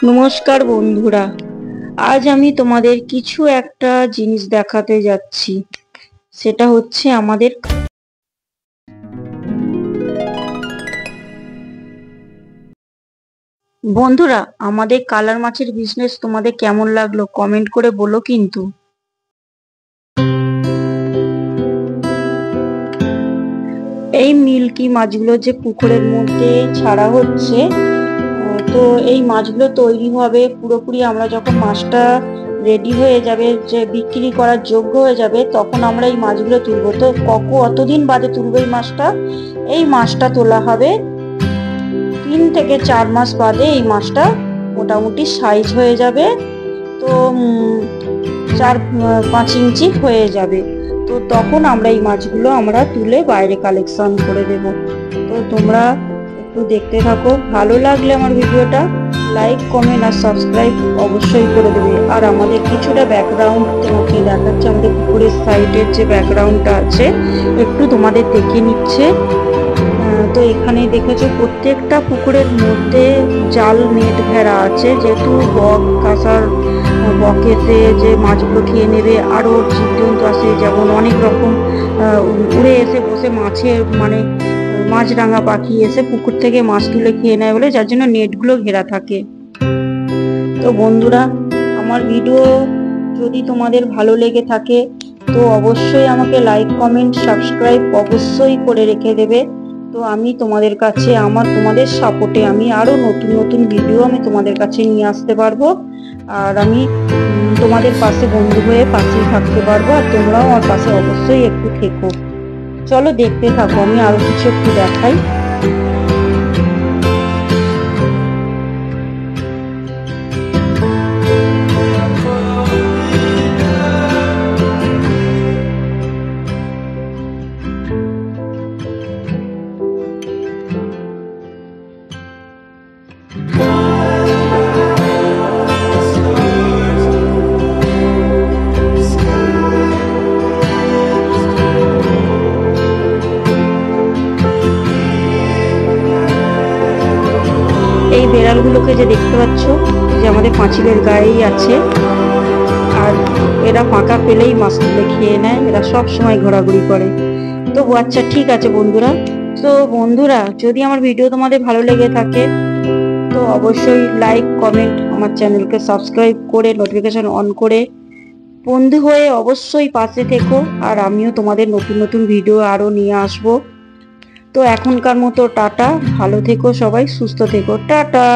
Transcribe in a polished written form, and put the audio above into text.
নমস্কার বন্ধুরা, আজ আমি তোমাদের কিছু একটা জিনিস দেখাতে যাচ্ছি। সেটা হচ্ছে আমাদের বন্ধুরা, আমাদের কালার মাছের বিজনেস তোমাদের কেমন লাগলো কমেন্ট করে বলো। কিন্তু এই মিল্কি মাছগুলো যে পুকুরের মধ্যে ছাড়া হচ্ছে, তো এই মাছগুলো তৈরি হবে পুরোপুরি। আমরা যখন মাছটা রেডি হয়ে যাবে, যে বিক্রি করার যোগ্য হয়ে যাবে, তখন আমরা এই মাছগুলো তুলবো। তো কতদিন বাদে তুলবো এই মাছটা? এই মাছটা তোলা হবে 3 থেকে 4 মাস বাদে। এই মাছটা মোটামুটি সাইজ হয়ে যাবে, তো 4-5 ইঞ্চি হয়ে যাবে। তো তখন আমরা এই মাছগুলো আমরা তুলে বাইরে কালেকশন করে দেব। তো তোমরা একটু দেখতে থাকো। ভালো লাগলে আমার ভিডিওটা লাইক, কমেন্ট আর সাবস্ক্রাইব অবশ্যই করে দেবে। আর আমাদের কিছুটা ব্যাকগ্রাউন্ড তোমাকে দেখাচ্ছে, আমাদের পুকুরের সাইডের যে ব্যাকগ্রাউন্ডটা আছে একটু তোমাদের দেখে নিচ্ছে। তো এখানে দেখেছো প্রত্যেকটা পুকুরের মধ্যে জাল নেট ঘেরা আছে, যেহেতু বক কাঁসার বকেতে যে মাছগুলো খেয়ে নেবে। আরও জীবজন্তু আছে, যেমন অনেক রকম উড়ে এসে বসে মাছের মাছরাঙা পাখি এসে পুকুর থেকে মাছ তুলে খেয়ে নেয় বলে, যার জন্য নেটগুলো ঘেরা থাকে। তো বন্ধুরা, আমার ভিডিও যদি তোমাদের ভালো লেগে থাকে তো অবশ্যই আমাকে লাইক, কমেন্ট, সাবস্ক্রাইব অবশ্যই করে রেখে দেবে। তো আমি তোমাদের কাছে তোমাদের সাপোর্টে আমি আরো নতুন নতুন ভিডিও আমি তোমাদের কাছে নিয়ে আসতে পারবো। আর আমি তোমাদের পাশে বন্ধু হয়ে পাশেই থাকতে পারবো। আর তোমরাও আমার পাশে অবশ্যই একটু থেকো। চলো দেখতে থাকো, আমি আরো কিছু একটু দেখাই। এই বেড়ালগুলোকে যে দেখতে পাচ্ছ, যে আমাদের পাঁচিলের গায়েই আছে, আর এরা ফাঁকা পেলেই মাছ তুলে খেয়ে নেয়। এরা সব সময় ঘোরাঘুরি করে। তো আচ্ছা, ঠিক আছে বন্ধুরা। তো বন্ধুরা, যদি আমার ভিডিও তোমাদের ভালো লেগে থাকে তো অবশ্যই লাইক, কমেন্ট, আমার চ্যানেলকে সাবস্ক্রাইব করে নোটিফিকেশন অন করে বন্ধু হয়ে অবশ্যই পাশে থেকো। আর আমিও তোমাদের নতুন নতুন ভিডিও আরো নিয়ে আসবো। তো এখনকার মতো টাটা, ভালো থেকো সবাই, সুস্থ থেকো, টাটা।